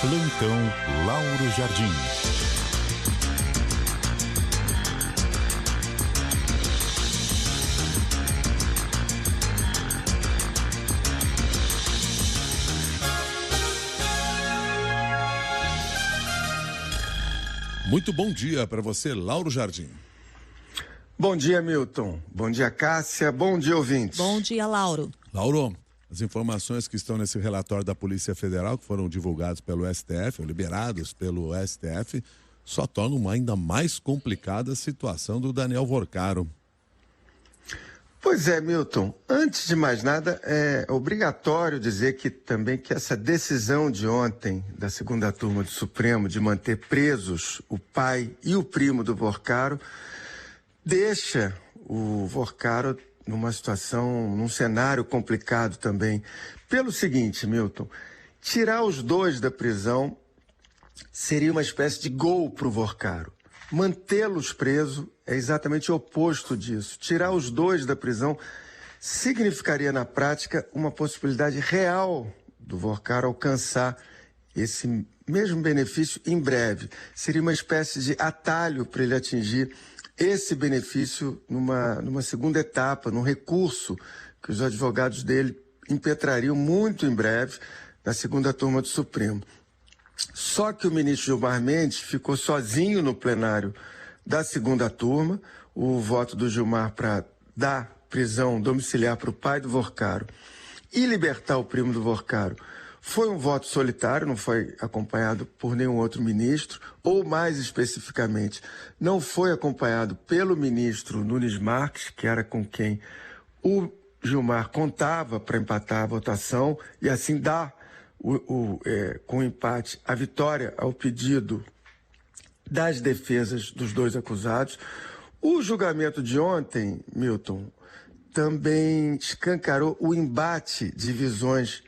Plantão Lauro Jardim. Muito bom dia para você, Lauro Jardim. Bom dia, Milton. Bom dia, Cássia. Bom dia, ouvintes. Bom dia, Lauro. Lauro, as informações que estão nesse relatório da Polícia Federal, que foram divulgados pelo STF, ou liberados pelo STF, só tornam ainda mais complicada a situação do Daniel Vorcaro. Pois é, Milton. Antes de mais nada, é obrigatório dizer que essa decisão de ontem da segunda turma do Supremo de manter presos o pai e o primo do Vorcaro deixa o Vorcaro numa situação, num cenário complicado também. Pelo seguinte, Milton, tirar os dois da prisão seria uma espécie de gol para o Vorcaro. Mantê-los presos é exatamente o oposto disso. Tirar os dois da prisão significaria, na prática, uma possibilidade real do Vorcaro alcançar esse mesmo benefício em breve. Seria uma espécie de atalho para ele atingir esse benefício numa segunda etapa, num recurso que os advogados dele impetrariam muito em breve na segunda turma do Supremo. Só que o ministro Gilmar Mendes ficou sozinho no plenário da segunda turma. O voto do Gilmar para dar prisão domiciliar para o pai do Vorcaro e libertar o primo do Vorcaro foi um voto solitário, não foi acompanhado por nenhum outro ministro, ou mais especificamente, não foi acompanhado pelo ministro Nunes Marques, que era com quem o Gilmar contava para empatar a votação e assim dar com o empate a vitória ao pedido das defesas dos dois acusados. O julgamento de ontem, Milton, também escancarou o embate de visões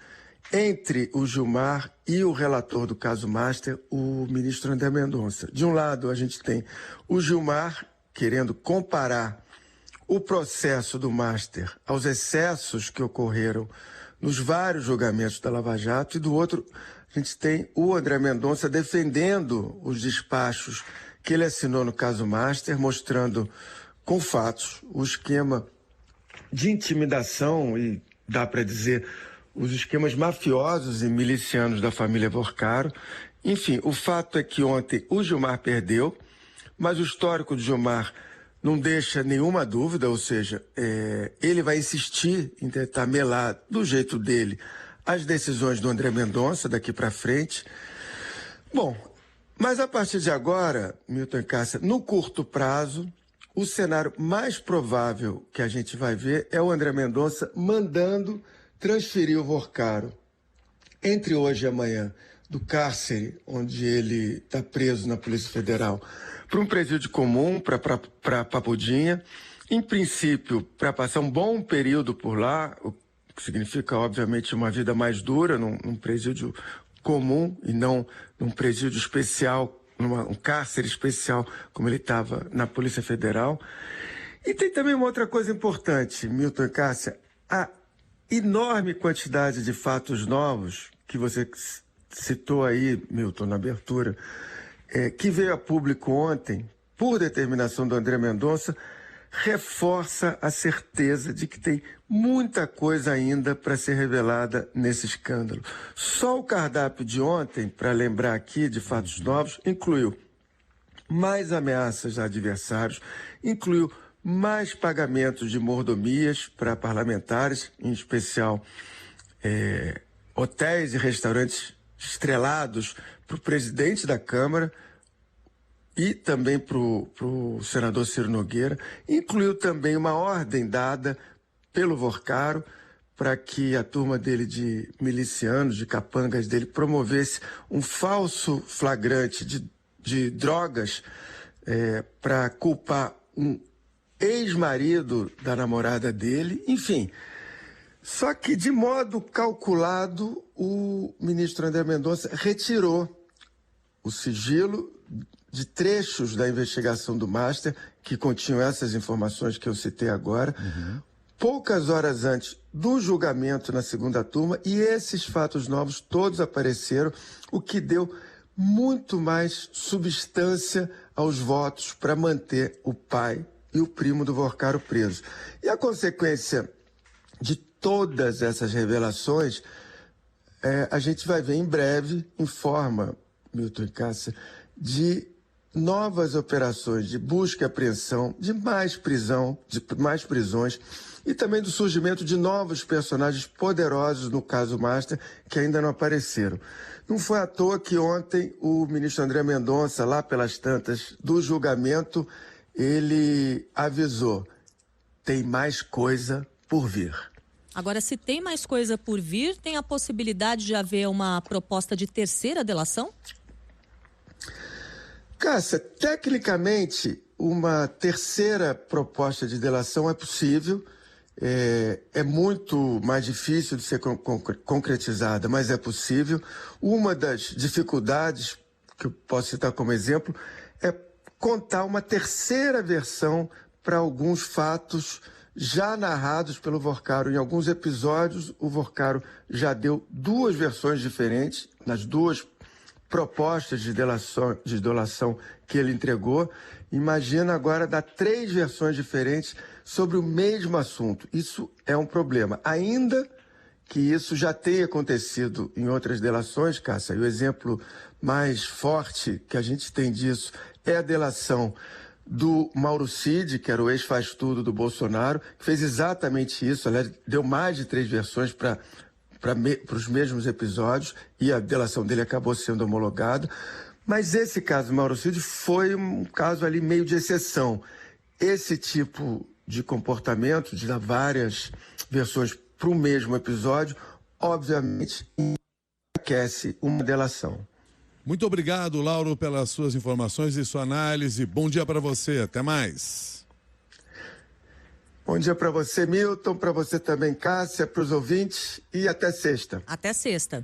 entre o Gilmar e o relator do caso Master, o ministro André Mendonça. De um lado, a gente tem o Gilmar querendo comparar o processo do Master aos excessos que ocorreram nos vários julgamentos da Lava Jato, e do outro, a gente tem o André Mendonça defendendo os despachos que ele assinou no caso Master, mostrando com fatos o esquema de intimidação e, dá para dizer, os esquemas mafiosos e milicianos da família Vorcaro. Enfim, o fato é que ontem o Gilmar perdeu, mas o histórico de Gilmar não deixa nenhuma dúvida, ou seja, ele vai insistir em tentar melar do jeito dele as decisões do André Mendonça daqui para frente. Bom, mas a partir de agora, Milton e Cássia, no curto prazo, o cenário mais provável que a gente vai ver é o André Mendonça mandando transferir o Vorcaro entre hoje e amanhã do cárcere onde ele está preso na Polícia Federal para um presídio comum, para Papudinha, em princípio para passar um bom período por lá, o que significa obviamente uma vida mais dura num presídio comum e não num presídio especial, um cárcere especial como ele estava na Polícia Federal. E tem também uma outra coisa importante, Milton e Cássia, a enorme quantidade de fatos novos que você citou aí, Milton, na abertura, que veio a público ontem, por determinação do André Mendonça, reforça a certeza de que tem muita coisa ainda para ser revelada nesse escândalo. Só o cardápio de ontem, para lembrar aqui de fatos novos, incluiu mais ameaças a adversários, incluiu mais pagamentos de mordomias para parlamentares, em especial hotéis e restaurantes estrelados para o presidente da Câmara e também para o senador Ciro Nogueira. Incluiu também uma ordem dada pelo Vorcaro para que a turma dele de milicianos, de capangas dele, promovesse um falso flagrante de drogas para culpar um ex-marido da namorada dele, enfim. Só que, de modo calculado, o ministro André Mendonça retirou o sigilo de trechos da investigação do Master, que continham essas informações que eu citei agora, poucas horas antes do julgamento na segunda turma, e esses fatos novos todos apareceram, o que deu muito mais substância aos votos para manter o pai e o primo do Vorcaro presos. E a consequência de todas essas revelações, a gente vai ver em breve, em forma, Milton e Cássia, de novas operações de busca e apreensão, de mais prisões, e também do surgimento de novos personagens poderosos no caso Master, que ainda não apareceram. Não foi à toa que ontem o ministro André Mendonça, lá pelas tantas do julgamento, ele avisou: tem mais coisa por vir. Agora, se tem mais coisa por vir, tem a possibilidade de haver uma proposta de terceira delação? Cássia, tecnicamente, uma terceira proposta de delação é possível. É muito mais difícil de ser concretizada, mas é possível. Uma das dificuldades, que eu posso citar como exemplo, é contar uma terceira versão para alguns fatos já narrados pelo Vorcaro. Em alguns episódios, o Vorcaro já deu duas versões diferentes nas duas propostas de delação que ele entregou. Imagina agora dar 3 versões diferentes sobre o mesmo assunto. Isso é um problema. Ainda que isso já tenha acontecido em outras delações, Cássia, e o exemplo mais forte que a gente tem disso é a delação do Mauro Cid, que era o ex-faz-tudo do Bolsonaro, que fez exatamente isso. Aliás, deu mais de 3 versões para os mesmos episódios, e a delação dele acabou sendo homologada. Mas esse caso do Mauro Cid foi um caso ali meio de exceção. Esse tipo de comportamento, de dar várias versões para o mesmo episódio, obviamente aquece uma delação. Muito obrigado, Lauro, pelas suas informações e sua análise. Bom dia para você. Até mais. Bom dia para você, Milton, para você também, Cássia, para os ouvintes, e até sexta. Até sexta.